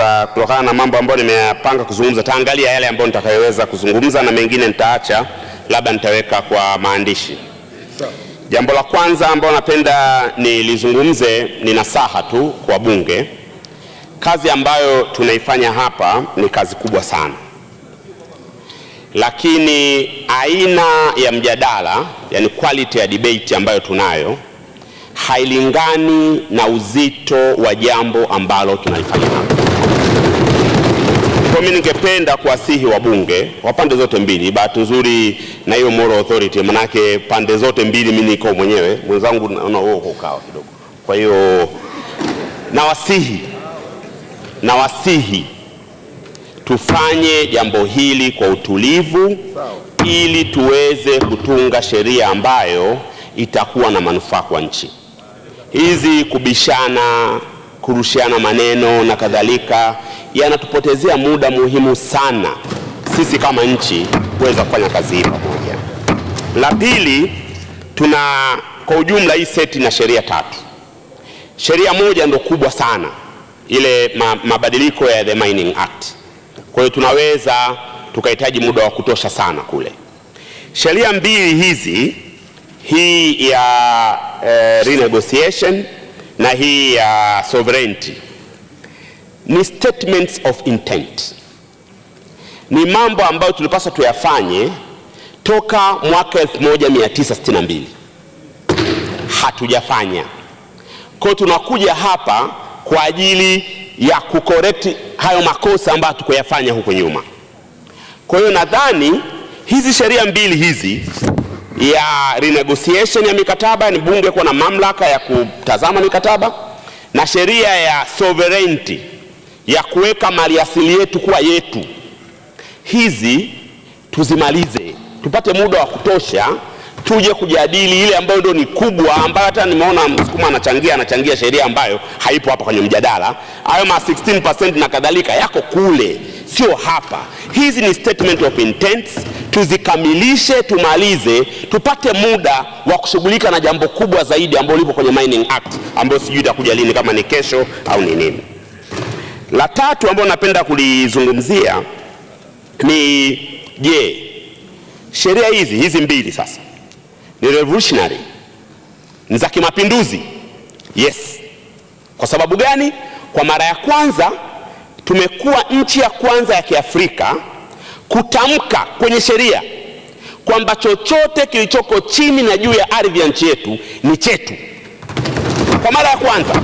Sasa kutokana na mambo ambayo nimeyapanga kuzungumza, taangalia yale ambayo nitakayoweza kuzungumza na mengine nitaacha, labda nitaweka kwa maandishi. Jambo la kwanza ambalo napenda nilizungumze ni nasaha tu kwa bunge. Kazi ambayo tunaifanya hapa ni kazi kubwa sana, lakini aina ya mjadala, yani quality ya debate ambayo tunayo hailingani na uzito wa jambo ambalo tunalifanya hapa. Kwa mimi ningependa kuwasihi wabunge wa pande zote mbili, bahati nzuri na hiyo moral authority, manake pande zote mbili mimi niko mwenyewe, mwenzangu naona wewe uko kidogo. Kwa hiyo nawasihi tufanye jambo hili kwa utulivu ili tuweze kutunga sheria ambayo itakuwa na manufaa kwa nchi. Hizi kubishana, kurushiana maneno na kadhalika yanatupotezea muda muhimu sana sisi kama nchi kuweza kufanya kazi hii pamoja. La pili, kwa ujumla hii seti na sheria 3. Sheria moja ndo kubwa sana, ile mabadiliko ya the Mining Act. Kwa hiyo tunaweza tukahitaji muda wa kutosha sana kule. Sheria 2 hizi, hii ya renegotiation na hii ya sovereignty, ni statements of intent. Ni mambo ambayo tulipaswa tuyafanye toka mwaka 1962. Hatujafanya. Kwa hiyo tunakuja hapa kwa ajili ya kucorrect hayo makosa ambayo tukuyafanya huko nyuma. Kwa hiyo nadhani hizi sheria 2 hizi, ya renegotiation ya mikataba, ni bunge kuwa na mamlaka ya kutazama mikataba, na sheria ya sovereignty ya kuweka maliasili yetu kuwa yetu, hizi tuzimalize, tupate muda wa kutosha tuje kujadili ile ambayo ndio ni kubwa, ambayo hata nimeona Msukuma anachangia sheria ambayo haipo hapa kwenye mjadala. Hayo ma 16% na kadhalika yako kule, sio hapa. Hizi ni statement of intents, tuzikamilishe, tumalize, tupate muda wa kushughulika na jambo kubwa zaidi ambalo lipo kwenye Mining Act, ambayo sijui itakuja lini, kama ni kesho au ni nini. La 3 ambalo napenda kulizungumzia ni sheria hizi 2 sasa ni revolutionary, ni za kimapinduzi. Yes. Kwa sababu gani? Kwa mara ya kwanza tumekuwa nchi ya kwanza ya Kiafrika kutamka kwenye sheria kwamba chochote kilichoko chini na juu ya ardhi ya nchi yetu ni chetu. Kwa mara ya kwanza.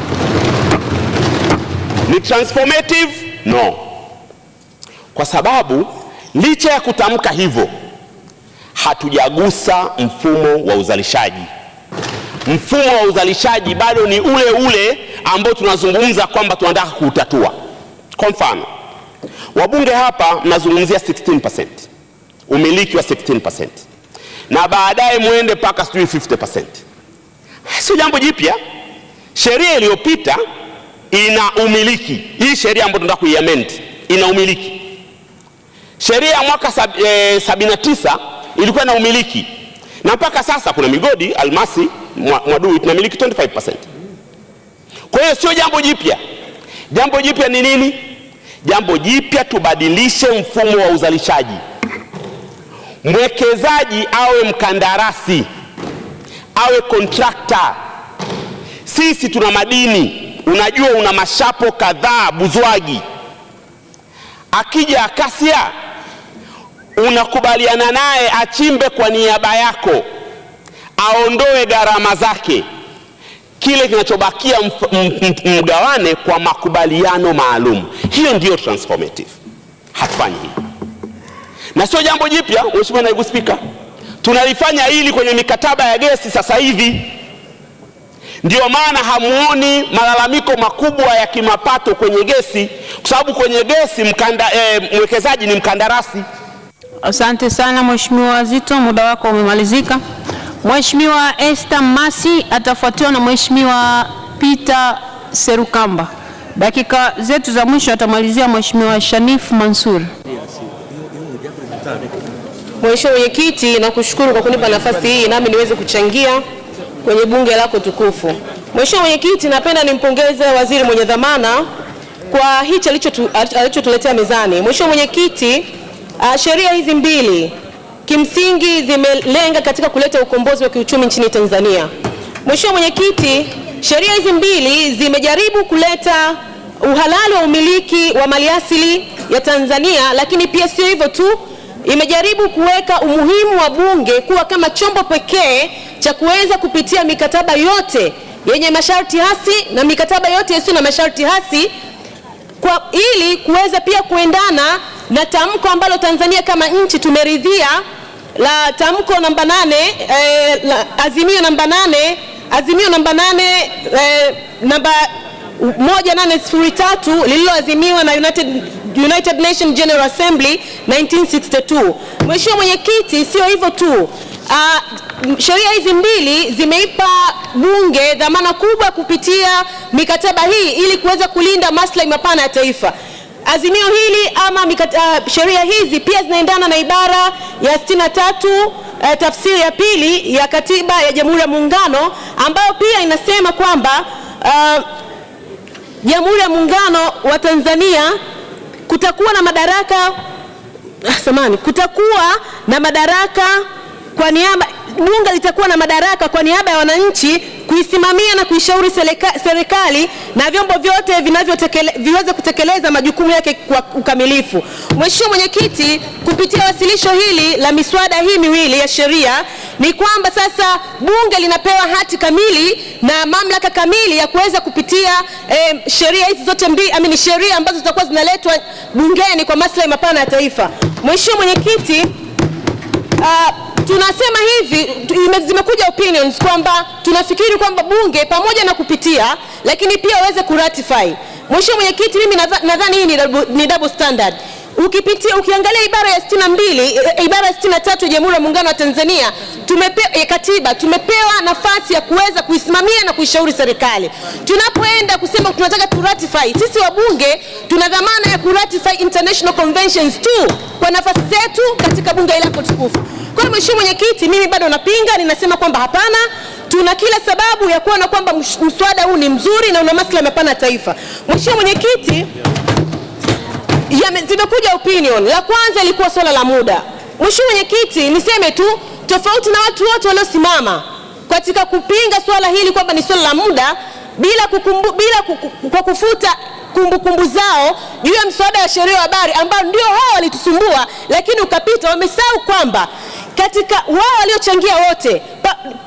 Ni transformative? No. Kwa sababu licha ya kutamka hivyo, hatujagusa mfumo wa uzalishaji. Mfumo wa uzalishaji bado ni ule ambao tunazungumza kwamba tunataka kuutatua. Kwa mfano, wabunge hapa mnazungumzia 16%, umiliki wa 16%, na baadaye muende paka 50%. Sio jambo jipya. Sheria iliyopita ina umiliki. Hii sheria ambayo tunataka kuiamend ina umiliki. Sheria ya mwaka 79 ilikuwa na umiliki, na mpaka sasa kuna migodi almasi Mwadui tunamiliki 25%. Kwa hiyo sio jambo jipya. Jambo jipya ni nini? Jambo jipya tubadilishe mfumo wa uzalishaji. Mwekezaji awe mkandarasi, awe contractor. Sisi tuna madini, unajua una mashapo kadhaa Buzwagi. Akija Acacia unakubaliana naye achimbe kwa niaba yako, aondoe gharama zake, kile kinachobakia mgawane kwa makubaliano maalum. Hiyo ndio transformative. Hatufanyi hii. Na sio jambo jipya, Mheshimiwa Naibu Spika. Tunalifanya hili kwenye mikataba ya gesi sasa hivi. Ndio maana hamuoni malalamiko makubwa ya kimapato kwenye gesi, kwa sababu kwenye gesi mwekezaji ni mkandarasi. Asante sana Mheshimiwa Zito, muda wako umemalizika. Mheshimiwa Esther Masi atafuatiwa na Mheshimiwa Peter Serukamba. Dakika zetu za mwisho atamalizia Mheshimiwa Shanif Mansur. Mheshimiwa Mwenyekiti, nakushukuru kwa kunipa nafasi hii nami niweze kuchangia kwenye bunge lako tukufu. Mheshimiwa Mwenyekiti, napenda nimpongeze waziri mwenye dhamana kwa hichi alichotuletea mezani. Mheshimiwa Mwenyekiti, sheria hizi mbili kimsingi zimelenga katika kuleta ukombozi wa kiuchumi nchini Tanzania. Mheshimiwa Mwenyekiti, sheria hizi mbili zimejaribu kuleta uhalali wa umiliki wa maliasili ya Tanzania, lakini pia sio hivyo tu, imejaribu kuweka umuhimu wa bunge kuwa kama chombo pekee cha kuweza kupitia mikataba yote yenye masharti hasi na mikataba yote yasiyo na masharti hasi ili kuweza pia kuendana na tamko ambalo Tanzania kama nchi tumeridhia la tamko namba 8 azimio namba 8 namba 1803 lililoazimiwa na United Nations General Assembly 1962. Mheshimiwa Mwenyekiti, sio hivyo tu, sheria hizi mbili zimeipa bunge dhamana kubwa kupitia mikataba hii ili kuweza kulinda maslahi mapana ya taifa. Azimio hili ama sheria hizi pia zinaendana na ibara ya 63 tafsiri ya pili ya Katiba ya Jamhuri ya Muungano, ambayo pia inasema kwamba Jamhuri ya Muungano wa Tanzania kutakuwa na madaraka kwa niaba, bunge litakuwa na madaraka kwa niaba ya wananchi kuisimamia na kuishauri serikali na vyombo vyote viweze kutekeleza majukumu yake kwa ukamilifu. Mheshimiwa Mwenyekiti, kupitia wasilisho hili la miswada hii miwili ya sheria ni kwamba sasa bunge linapewa hati kamili na mamlaka kamili ya kuweza kupitia sheria hizi zote mbili, sheria ambazo zitakuwa zinaletwa bungeni kwa maslahi mapana ya taifa. Mheshimiwa Mwenyekiti, tunasema hivi, zimekuja opinions kwamba tunafikiri kwamba bunge pamoja na kupitia lakini pia waweze kuratify. Mheshimiwa Mwenyekiti, mimi nadhani hii ni double standard. Ukiangalia ibara ya 62, ibara ya 63 ya Jamhuri ya Muungano wa Tanzania, katiba tumepewa nafasi ya kuweza kuisimamia na kuishauri serikali. Tunapoenda kusema tunataka kuratify, sisi wabunge tuna dhamana ya kuratify international conventions tu kwa nafasi zetu katika bunge lako tukufu. Kwa hiyo Mheshimiwa Mwenyekiti, mimi bado napinga, ninasema kwamba hapana, tuna kila sababu ya kuona kwamba mswada huu ni mzuri na una maslahi mapana ya taifa. Mheshimiwa Mwenyekiti, zimekuja opinion. La kwanza ilikuwa swala la muda. Mheshimiwa Mwenyekiti, niseme tu, tofauti na watu wote waliosimama katika kupinga swala hili kwamba ni swala la muda kwa kufuta kumbukumbu zao juu ya mswada wa sheria ya habari ambao ndio hao walitusumbua lakini ukapita, wamesahau kwamba katika wao waliochangia wote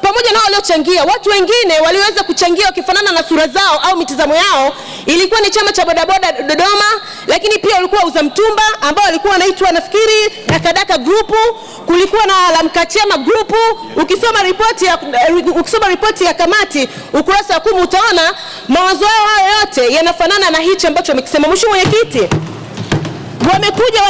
pamoja na wao waliochangia watu wengine waliweza kuchangia wakifanana na sura zao au mitazamo yao. Ilikuwa ni chama cha bodaboda Dodoma, lakini pia ulikuwa uza mtumba ambao walikuwa wanaitwa nafikiri Dakadaka group, kulikuwa na Lamkachema group. Ukisoma ripoti ya kamati ukurasa wa 10 utaona mawazo yao yote yanafanana na hichi ambacho wamekisema. Mheshimiwa Mwenyekiti, wamekuja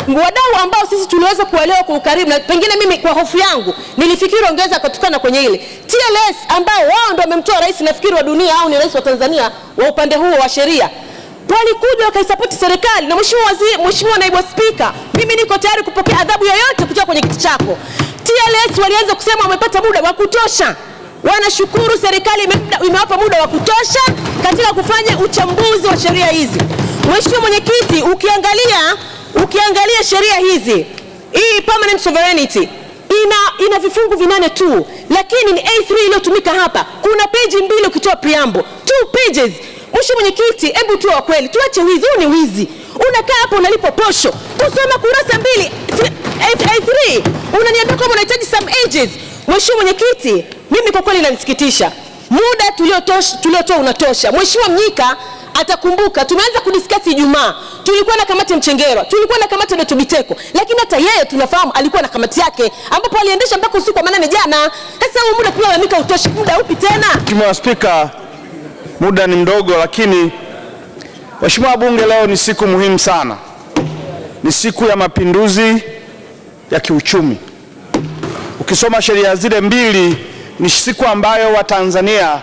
wadau ambao sisi tuliweza kuelewa kwa ukaribu, na pengine mimi kwa hofu yangu nilifikiri ongeza kutukana kwenye ile TLS ambao wao ndio wamemtoa rais nafikiri wa dunia au ni rais wa Tanzania wa upande huo wa sheria, walikuja wakaisupport serikali. Na Mheshimiwa Naibu Spika, mimi niko tayari kupokea adhabu yoyote kutoka kwenye kiti chako. TLS walianza kusema wamepata muda wa kutosha, wanashukuru serikali imewapa muda wa kutosha katika kufanya uchambuzi wa sheria hizi. Mheshimiwa Mwenyekiti, ukiangalia sheria hizi, hii permanent sovereignty ina vifungu 8 tu, lakini ni A3 iliyotumika hapa. Kuna page 2 ukitoa preamble, 2 pages. Mheshimiwa Mwenyekiti, hebu tu wa kweli tuache wizi. Huu ni wizi. Unakaa hapo unalipo posho kusoma kurasa 2 A3, unaniambia kama unahitaji some ages. Mheshimiwa Mwenyekiti, mimi kwa kweli inanisikitisha. Muda tuliotoa unatosha. Mheshimiwa Mnyika atakumbuka tumeanza kudiscuss Ijumaa. Tulikuwa na kamati ya Mchengerwa, tulikuwa na kamati ya Tobiteko, lakini hata yeye tunafahamu alikuwa na kamati yake ambapo aliendesha mpaka usiku wa manane jana. Sasa huo muda tunalalamika utoshi, muda upi tena? Mheshimiwa Spika, muda ni mdogo, lakini Mheshimiwa Bunge, leo ni siku muhimu sana. Ni siku ya mapinduzi ya kiuchumi. Ukisoma sheria zile mbili, ni siku ambayo Watanzania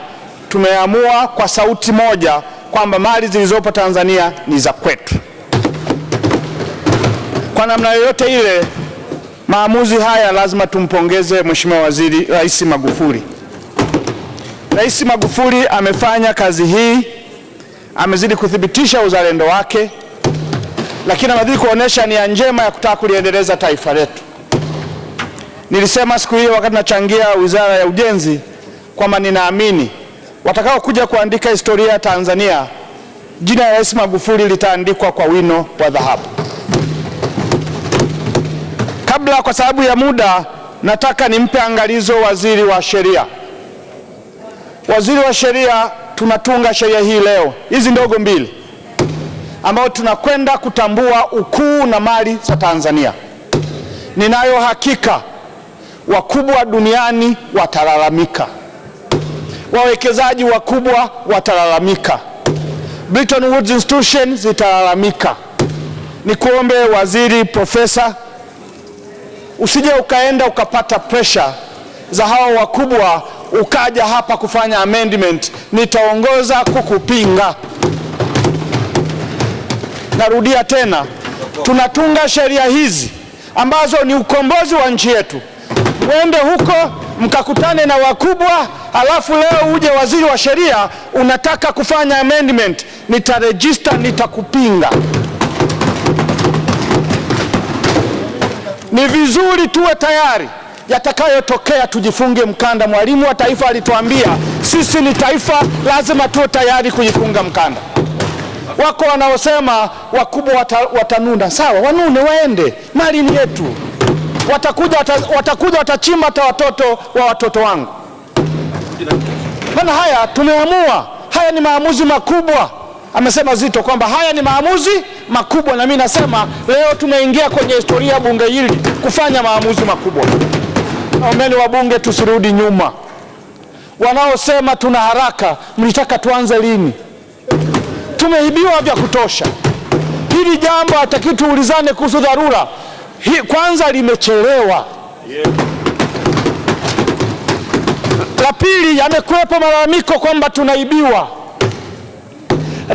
tumeamua kwa sauti moja kwamba mali zilizopo Tanzania ni za kwetu. Kwa namna yoyote ile, maamuzi haya lazima tumpongeze Mheshimiwa Rais Magufuli. Rais Magufuli amefanya kazi hii, amezidi kuthibitisha uzalendo wake, lakini amezidi kuonesha nia njema ya kutaka kuliendeleza taifa letu. Nilisema siku hiyo wakati nachangia Wizara ya Ujenzi kwamba ninaamini watakao kuja kuandika historia ya Tanzania, jina la Rais Magufuli litaandikwa kwa wino wa dhahabu. Kabla, kwa sababu ya muda, nataka nimpe angalizo Waziri wa Sheria. Waziri wa Sheria, tunatunga sheria hii leo, hizi ndogo mbili, ambao tunakwenda kutambua ukuu na mali za Tanzania. Ninayo hakika wakubwa duniani watalalamika, wawekezaji wakubwa watalalamika, Bretton Woods Institution zitalalamika. Nikuombe Waziri, Profesa, usije ukaenda ukapata pressure za hao wakubwa ukaja hapa kufanya amendment, nitaongoza kukupinga. Narudia tena, tunatunga sheria hizi ambazo ni ukombozi wa nchi yetu. Mwende huko mkakutane na wakubwa, halafu leo uje Waziri wa Sheria unataka kufanya amendment, nitaregister, nitakupinga. Ni vizuri tuwe tayari, yatakayotokea tujifunge mkanda. Mwalimu wa taifa alituambia sisi ni taifa, lazima tuwe tayari kujifunga mkanda. Wako wanaosema wakubwa watanuna, sawa, wanune, waende, mali ni yetu. Watakuja watachimba hata watoto wa watoto wangu. Maana haya tumeamua, haya ni maamuzi makubwa. Amesema Zito kwamba haya ni maamuzi makubwa, na mimi nasema leo tumeingia kwenye historia ya bunge hili kufanya maamuzi makubwa. Naombeni wabunge tusirudi nyuma. Wanaosema tuna haraka, mlitaka tuanze lini? Tumeibiwa vya kutosha. Hili jambo hataki tuulizane kuhusu dharura. Kwanza limechelewa. La pili, yamekuwepo malalamiko kwamba tunaibiwa.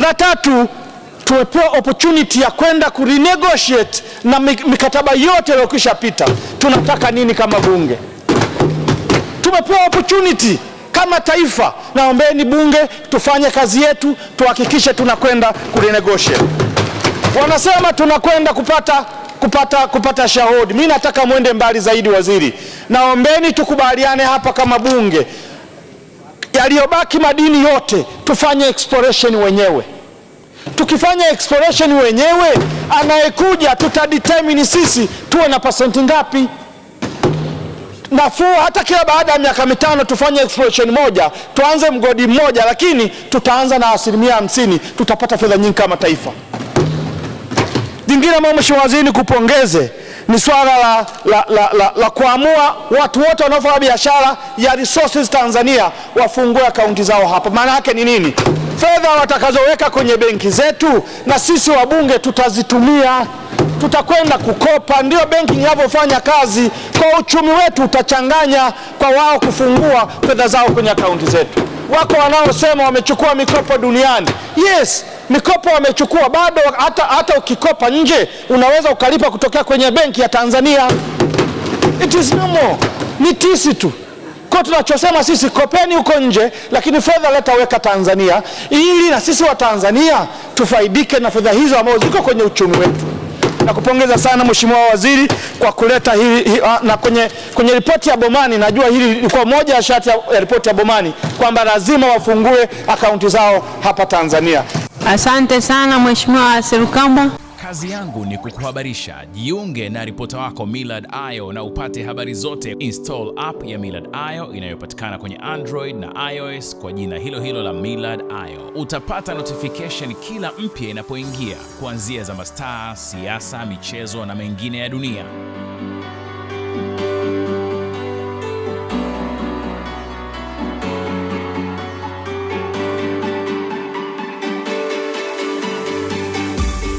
La tatu, tumepewa opportunity ya kwenda kurenegotiate na mikataba yote iliyokwisha pita. Tunataka nini kama bunge? Tumepewa opportunity kama taifa. Naombeni bunge tufanye kazi yetu, tuhakikishe tunakwenda kurenegotiate. Wanasema tunakwenda kupata shahodi. Mimi nataka mwende mbali zaidi, waziri. Naombeni tukubaliane hapa kama bunge, yaliyobaki madini yote tufanye exploration wenyewe. Tukifanya exploration wenyewe, anayekuja tutadetermine sisi tuwe na pasenti ngapi. Nafuu hata kila baada ya miaka 5 tufanye exploration moja, tuanze mgodi mmoja, lakini tutaanza na 50%, tutapata fedha nyingi kama taifa. Jingine ambalo Mheshimiwa Waziri kupongeze ni swala la kuamua watu wote wanaofanya biashara ya resources Tanzania wafungue akaunti zao hapa. Maana yake ni nini? Fedha watakazoweka kwenye benki zetu na sisi wabunge tutazitumia, tutakwenda kukopa. Ndio benki inavyofanya kazi. Kwa uchumi wetu utachanganya kwa wao kufungua fedha zao kwenye akaunti zetu. Wako wanaosema wamechukua mikopo duniani. Yes, mikopo wamechukua, bado hata ukikopa nje unaweza ukalipa kutokea kwenye benki ya Tanzania. It is normal. Ni tisi tu. Kwa tunachosema sisi, kopeni huko nje, lakini fedha leta weka Tanzania, ili na sisi wa Tanzania tufaidike na fedha hizo ambazo ziko kwenye uchumi wetu. Nakupongeza sana Mheshimiwa Waziri kwa kuleta hili, na kwenye ripoti ya Bomani, najua hili ilikuwa moja ya sharti ya ripoti ya Bomani kwamba lazima wafungue akaunti zao hapa Tanzania. Asante sana Mheshimiwa Serukamba. Kazi yangu ni kukuhabarisha. Jiunge na ripota wako Millard Ayo na upate habari zote. Install app ya Millard Ayo inayopatikana kwenye Android na iOS kwa jina hilo hilo la Millard Ayo. Utapata notification kila mpya inapoingia, kuanzia za mastaa, siasa, michezo na mengine ya dunia.